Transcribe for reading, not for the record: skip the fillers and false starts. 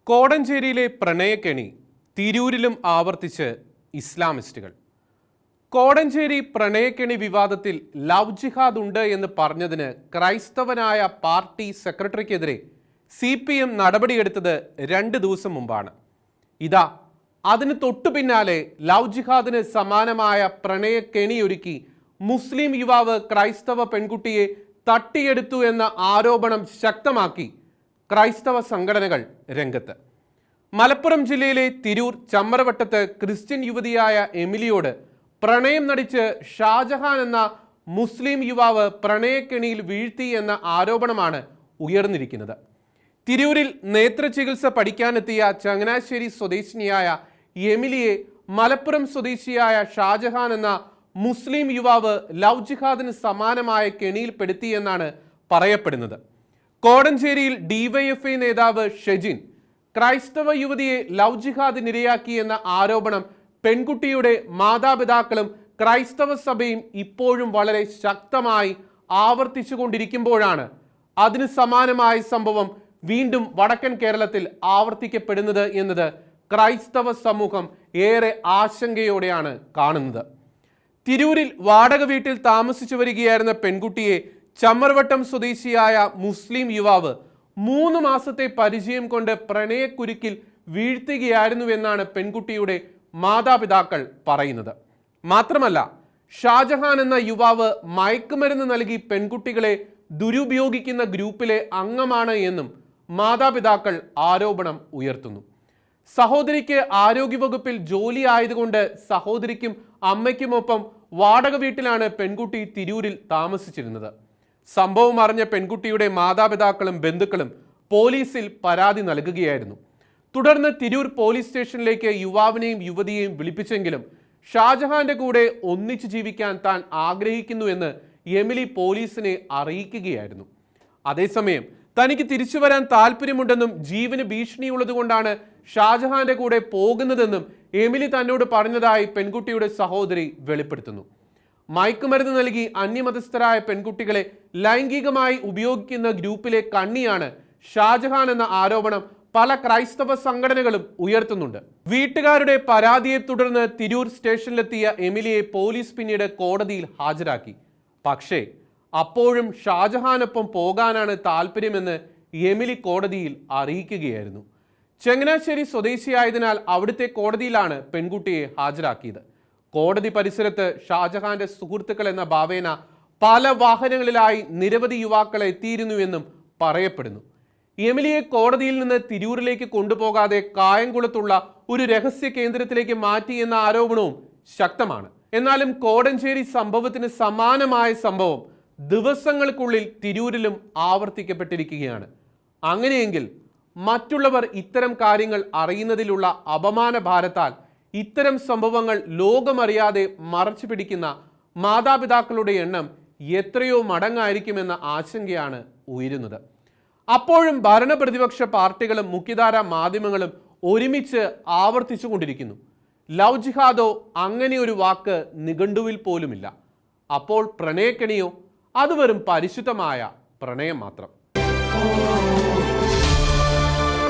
കോടഞ്ചേരിയിലെ പ്രണയക്കെണി തിരൂരിലും ആവർത്തിച്ച് ഇസ്ലാമിസ്റ്റുകൾ. കോടഞ്ചേരി പ്രണയക്കെണി വിവാദത്തിൽ ലവ് ജിഹാദ് ഉണ്ട് എന്ന് പറഞ്ഞതിന് ക്രൈസ്തവനായ പാർട്ടി സെക്രട്ടറിക്കെതിരെ CPM നടപടിയെടുത്തത് 2 ദിവസം മുമ്പാണ്. ഇതാ അതിന് തൊട്ടു പിന്നാലെ ലവ് ജിഹാദിന് സമാനമായ പ്രണയക്കെണിയൊരുക്കി മുസ്ലിം യുവാവ് ക്രൈസ്തവ പെൺകുട്ടിയെ തട്ടിയെടുത്തു എന്ന ആരോപണം ശക്തമാക്കി ക്രൈസ്തവ സംഘടനകൾ രംഗത്ത്. മലപ്പുറം ജില്ലയിലെ തിരൂർ ചമ്മരവട്ടത്ത് ക്രിസ്ത്യൻ യുവതിയായ എമിലിയോട് പ്രണയം നടിച്ച് ഷാജഹാൻ എന്ന മുസ്ലിം യുവാവ് പ്രണയക്കെണിയിൽ വീഴ്ത്തി എന്ന ആരോപണമാണ് ഉയർന്നിരിക്കുന്നത്. തിരൂരിൽ നേത്രചികിത്സ പഠിക്കാനെത്തിയ ചങ്ങനാശ്ശേരി സ്വദേശിനിയായ എമിലിയെ മലപ്പുറം സ്വദേശിയായ ഷാജഹാൻ എന്ന മുസ്ലിം യുവാവ് ലവ് ജിഹാദിന് സമാനമായ കെണിയിൽപ്പെടുത്തിയെന്നാണ് പറയപ്പെടുന്നത്. കോടഞ്ചേരിയിൽ DYFI നേതാവ് ഷെജിൻ ക്രൈസ്തവ യുവതിയെ ലവ് ജിഹാദിനിരയാക്കിയെന്ന ആരോപണം പെൺകുട്ടിയുടെ മാതാപിതാക്കളും ക്രൈസ്തവ സഭയും ഇപ്പോഴും വളരെ ശക്തമായി ആവർത്തിച്ചുകൊണ്ടിരിക്കുമ്പോഴാണ് അതിന് സമാനമായ സംഭവം വീണ്ടും വടക്കൻ കേരളത്തിൽ ആവർത്തിക്കപ്പെടുന്നത് എന്നത് ക്രൈസ്തവ സമൂഹം ഏറെ ആശങ്കയോടെയാണ് കാണുന്നത്. തിരൂരിൽ വാടക വീട്ടിൽ താമസിച്ചു വരികയായിരുന്ന പെൺകുട്ടിയെ ചമ്മർവട്ടം സ്വദേശിയായ മുസ്ലിം യുവാവ് 3 മാസത്തെ പരിചയം കൊണ്ട് പ്രണയക്കുരുക്കിൽ വീഴ്ത്തുകയായിരുന്നുവെന്നാണ് പെൺകുട്ടിയുടെ മാതാപിതാക്കൾ പറയുന്നത്. മാത്രമല്ല, ഷാജഹാൻ എന്ന യുവാവ് മയക്കുമരുന്ന് നൽകി പെൺകുട്ടികളെ ദുരുപയോഗിക്കുന്ന ഗ്രൂപ്പിലെ അംഗമാണ് എന്നും മാതാപിതാക്കൾ ആരോപണം ഉയർത്തുന്നു. സഹോദരിക്ക് ആരോഗ്യവകുപ്പിൽ ജോലി ആയതുകൊണ്ട് സഹോദരിക്കും അമ്മയ്ക്കുമൊപ്പം വാടക വീട്ടിലാണ് പെൺകുട്ടി തിരൂരിൽ താമസിച്ചിരുന്നത്. സംഭവം അറിഞ്ഞ പെൺകുട്ടിയുടെ മാതാപിതാക്കളും ബന്ധുക്കളും പോലീസിൽ പരാതി നൽകുകയായിരുന്നു. തുടർന്ന് തിരൂർ പോലീസ് സ്റ്റേഷനിലേക്ക് യുവാവിനെയും യുവതിയെയും വിളിപ്പിച്ചെങ്കിലും ഷാജഹാന്റെ കൂടെ ഒന്നിച്ചു ജീവിക്കാൻ താൻ ആഗ്രഹിക്കുന്നുവെന്ന് എമിലി പോലീസിനെ അറിയിക്കുകയായിരുന്നു. അതേസമയം തനിക്ക് തിരിച്ചു വരാൻ താല്പര്യമുണ്ടെന്നും ജീവന് ഭീഷണിയുള്ളതുകൊണ്ടാണ് ഷാജഹാന്റെ കൂടെ പോകുന്നതെന്നും എമിലി തന്നോട് പറഞ്ഞതായി പെൺകുട്ടിയുടെ സഹോദരി വെളിപ്പെടുത്തുന്നു. മയക്കുമരുന്ന് നൽകി അന്യമതസ്ഥരായ പെൺകുട്ടികളെ ലൈംഗികമായി ഉപയോഗിക്കുന്ന ഗ്രൂപ്പിലെ കണ്ണിയാണ് ഷാജഹാൻ എന്ന ആരോപണം പല ക്രൈസ്തവ സംഘടനകളും ഉയർത്തുന്നുണ്ട്. വീട്ടുകാരുടെ പരാതിയെ തുടർന്ന് തിരൂർ സ്റ്റേഷനിലെത്തിയ എമിലിയെ പോലീസ് പിന്നീട് കോടതിയിൽ ഹാജരാക്കി. പക്ഷേ അപ്പോഴും ഷാജഹാനൊപ്പം പോകാനാണ് താല്പര്യമെന്ന് എമിലി കോടതിയിൽ അറിയിക്കുകയായിരുന്നു. ചങ്ങനാശ്ശേരി സ്വദേശിയായതിനാൽ അവിടുത്തെ കോടതിയിലാണ് പെൺകുട്ടിയെ ഹാജരാക്കിയത്. കോടതി പരിസരത്ത് ഷാജഹാന്റെ സുഹൃത്തുക്കൾ എന്ന ഭാവേന പല വാഹനങ്ങളിലായി നിരവധി യുവാക്കൾ എത്തിയിരുന്നുവെന്നും പറയപ്പെടുന്നു. എമിലിയെ കോടതിയിൽ നിന്ന് തിരൂരിലേക്ക് കൊണ്ടുപോകാതെ കായംകുളത്തുള്ള ഒരു രഹസ്യ കേന്ദ്രത്തിലേക്ക് മാറ്റി എന്ന ആരോപണവും ശക്തമാണ്. എന്നാലും കോടഞ്ചേരി സംഭവത്തിന് സമാനമായ സംഭവം ദിവസങ്ങൾക്കുള്ളിൽ തിരൂരിലും ആവർത്തിക്കപ്പെട്ടിരിക്കുകയാണ്. അങ്ങനെയെങ്കിൽ മറ്റുള്ളവർ ഇത്തരം കാര്യങ്ങൾ അറിയുന്നതിലുള്ള അപമാന ഭാരത്താൽ ഇത്തരം സംഭവങ്ങൾ ലോകമറിയാതെ മറച്ചു പിടിക്കുന്ന മാതാപിതാക്കളുടെ എണ്ണം എത്രയോ മടങ്ങായിരിക്കുമെന്ന ആശങ്കയാണ് ഉയരുന്നത്. അപ്പോഴും ഭരണപ്രതിപക്ഷ പാർട്ടികളും മുഖ്യധാരാ മാധ്യമങ്ങളും ഒരുമിച്ച് ആവർത്തിച്ചു കൊണ്ടിരിക്കുന്നു. ലവ് ജിഹാദോ അങ്ങനെ ഒരു വാക്ക് നിഘണ്ടുവിൽ പോലുമില്ല. അപ്പോൾ പ്രണയക്കെണിയോ? അത് വെറും പരിശുദ്ധമായ പ്രണയം മാത്രം.